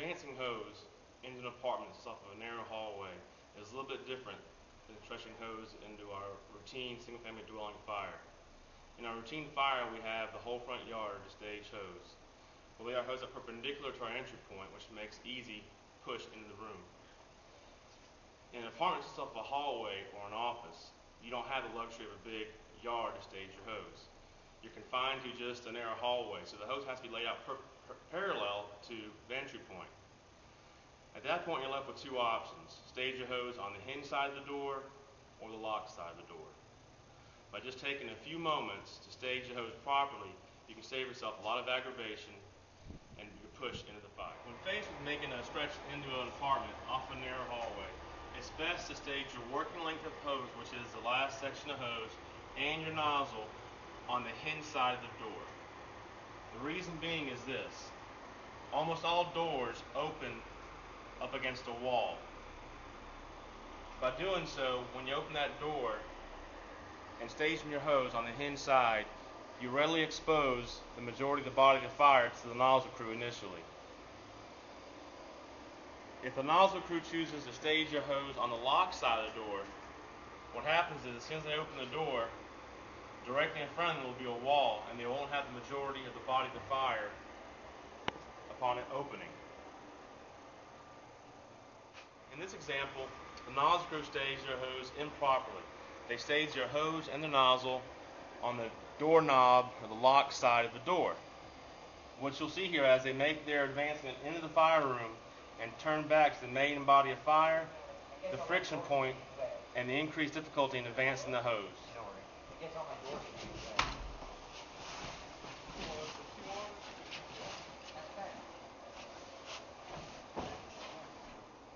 advancing hose into an apartment that's off of a narrow hallway is a little bit different than stretching hose into our routine single-family dwelling fire. In our routine fire, we have the whole front yard to stage hose. We'll lay our hose up perpendicular to our entry point, which makes easy push into the room. In an apartment that's off a hallway or an office, you don't have the luxury of a big yard to stage your hose. You're confined to just a narrow hallway, so the hose has to be laid out parallel to the entry point. At that point, you're left with two options: stage your hose on the hinge side of the door or the lock side of the door. By just taking a few moments to stage your hose properly, you can save yourself a lot of aggravation and you push into the fire. When faced with making a stretch into an apartment off a narrow hallway, it's best to stage your working length of hose, which is the last section of hose, and your nozzle on the hinge side of the door. The reason being is this: almost all doors open up against a wall. By doing so, when you open that door and staging your hose on the hinge side, you readily expose the majority of the body of fire to the nozzle crew initially. If the nozzle crew chooses to stage your hose on the lock side of the door, what happens is as soon as they open the door, directly in front of them will be a wall, and they won't have the majority of the body of the fire upon it opening. In this example, the nozzle crew stage their hose improperly. They stage their hose and the nozzle on the doorknob or the lock side of the door. What you'll see here as they make their advancement into the fire room and turn back to the main body of fire, the friction point and the increased difficulty in advancing the hose.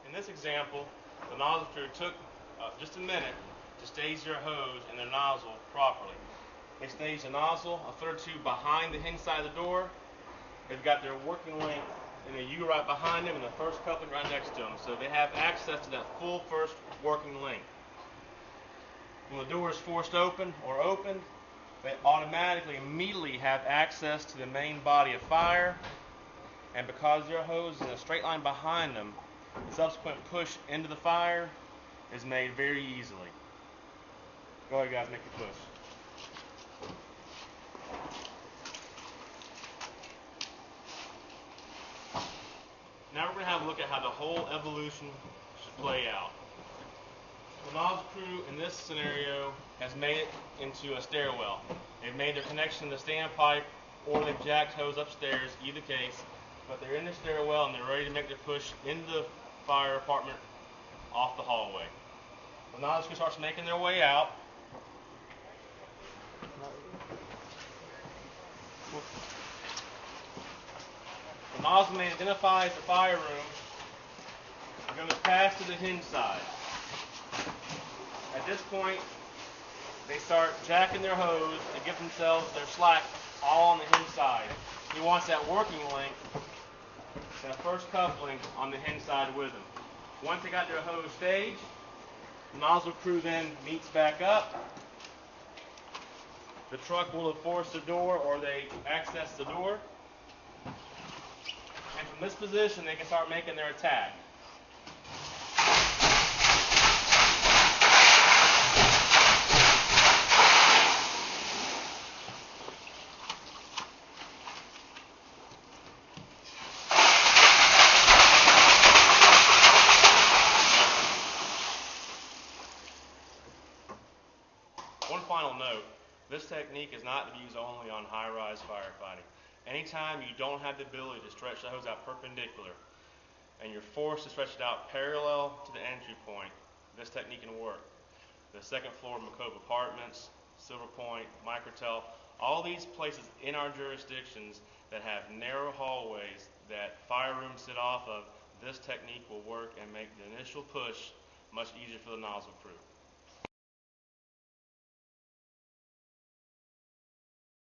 In this example, the nozzle crew took just a minute to stage their hose and their nozzle properly. They staged the nozzle a foot or two behind the hinge side of the door. They've got their working length and a U right behind them and the first coupling right next to them, so they have access to that full first working length. When the door is forced open or opened, they automatically immediately have access to the main body of fire, and because their hose is in a straight line behind them, the subsequent push into the fire is made very easily. Go ahead, guys, make your push. Now we're going to have a look at how the whole evolution should play out. The nozzle crew in this scenario has made it into a stairwell. They've made their connection to the standpipe, or they've jacked hose upstairs, either case, but they're in the stairwell and they're ready to make their push into the fire apartment off the hallway. The nozzle crew starts making their way out. The nozzle man identifies the fire room and goes past to the hinge side. At this point, they start jacking their hose to give themselves their slack all on the hinge side. He wants that working length, that first coupling on the hinge side with him. Once they got their hose staged, the nozzle crew then meets back up. The truck will have forced the door, or they access the door. And from this position, they can start making their attack. One final note, this technique is not to be used only on high-rise firefighting. Anytime you don't have the ability to stretch the hose out perpendicular and you're forced to stretch it out parallel to the entry point, this technique can work. The second floor of McCove Apartments, Silver Point, Microtel, all these places in our jurisdictions that have narrow hallways that fire rooms sit off of, this technique will work and make the initial push much easier for the nozzle crew.